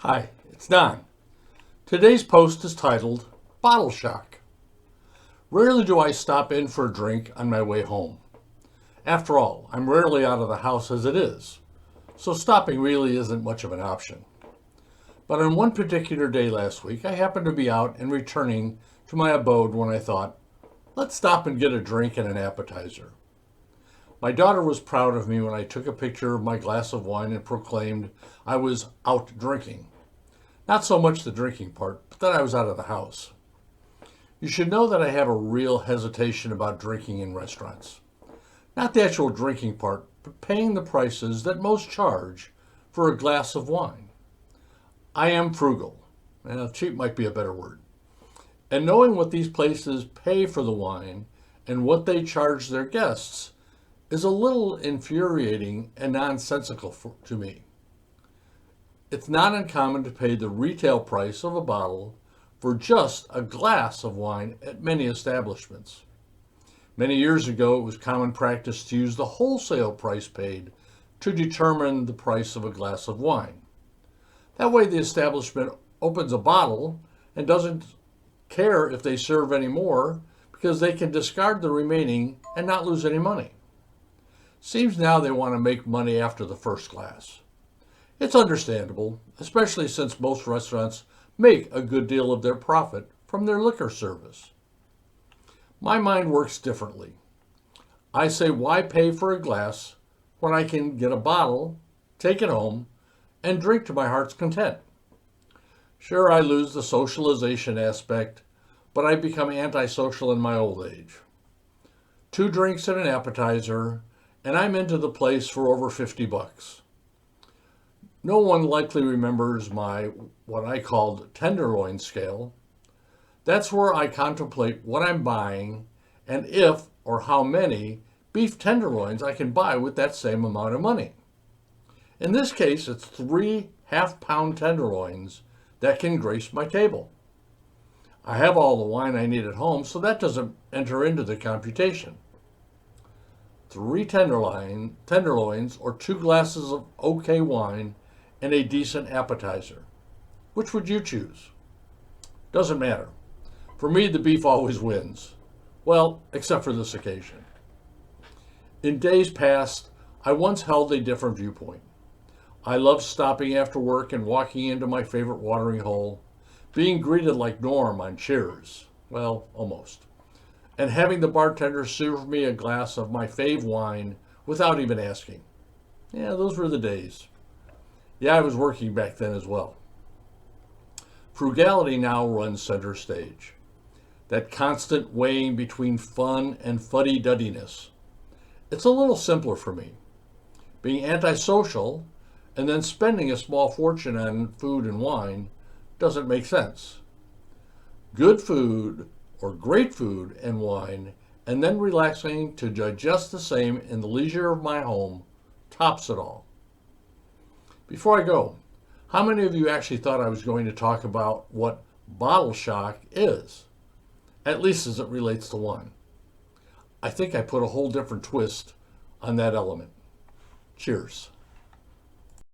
Hi, it's Don. Today's post is titled Bottle Shock. Rarely do I stop in for a drink on my way home. After all, I'm rarely out of the house as it is, so stopping really isn't much of an option. But on one particular day last week, I happened to be out and returning to my abode when I thought, let's stop and get a drink and an appetizer. My daughter was proud of me when I took a picture of my glass of wine and proclaimed I was out drinking. Not so much the drinking part, but that I was out of the house. You should know that I have a real hesitation about drinking in restaurants. Not the actual drinking part, but paying the prices that most charge for a glass of wine. I am frugal. Cheap might be a better word. And knowing what these places pay for the wine and what they charge their guests is a little infuriating and nonsensical to me. It's not uncommon to pay the retail price of a bottle for just a glass of wine at many establishments. Many years ago, it was common practice to use the wholesale price paid to determine the price of a glass of wine. That way, the establishment opens a bottle and doesn't care if they serve any more because they can discard the remaining and not lose any money. Seems now they want to make money after the first glass. It's understandable, especially since most restaurants make a good deal of their profit from their liquor service. My mind works differently. I say, why pay for a glass when I can get a bottle, take it home, and drink to my heart's content? Sure, I lose the socialization aspect, but I become antisocial in my old age. 2 drinks and an appetizer, and I'm into the place for over $50. No one likely remembers my, what I called tenderloin scale. That's where I contemplate what I'm buying and if or how many beef tenderloins I can buy with that same amount of money. In this case, it's 3 half-pound tenderloins that can grace my table. I have all the wine I need at home, so that doesn't enter into the computation. 3 tenderloins or 2 glasses of okay wine and a decent appetizer. Which would you choose? Doesn't matter. For me, the beef always wins. Well, except for this occasion. In days past, I once held a different viewpoint. I loved stopping after work and walking into my favorite watering hole, being greeted like Norm on Cheers. Well, almost. And having the bartender serve me a glass of my fave wine without even asking. Yeah, those were the days. Yeah, I was working back then as well. Frugality now runs center stage. That constant weighing between fun and fuddy-duddiness. It's a little simpler for me. Being antisocial and then spending a small fortune on food and wine doesn't make sense. Good food or great food and wine and then relaxing to digest the same in the leisure of my home tops it all. Before I go, how many of you actually thought I was going to talk about what bottle shock is, at least as it relates to wine? I think I put a whole different twist on that element. Cheers.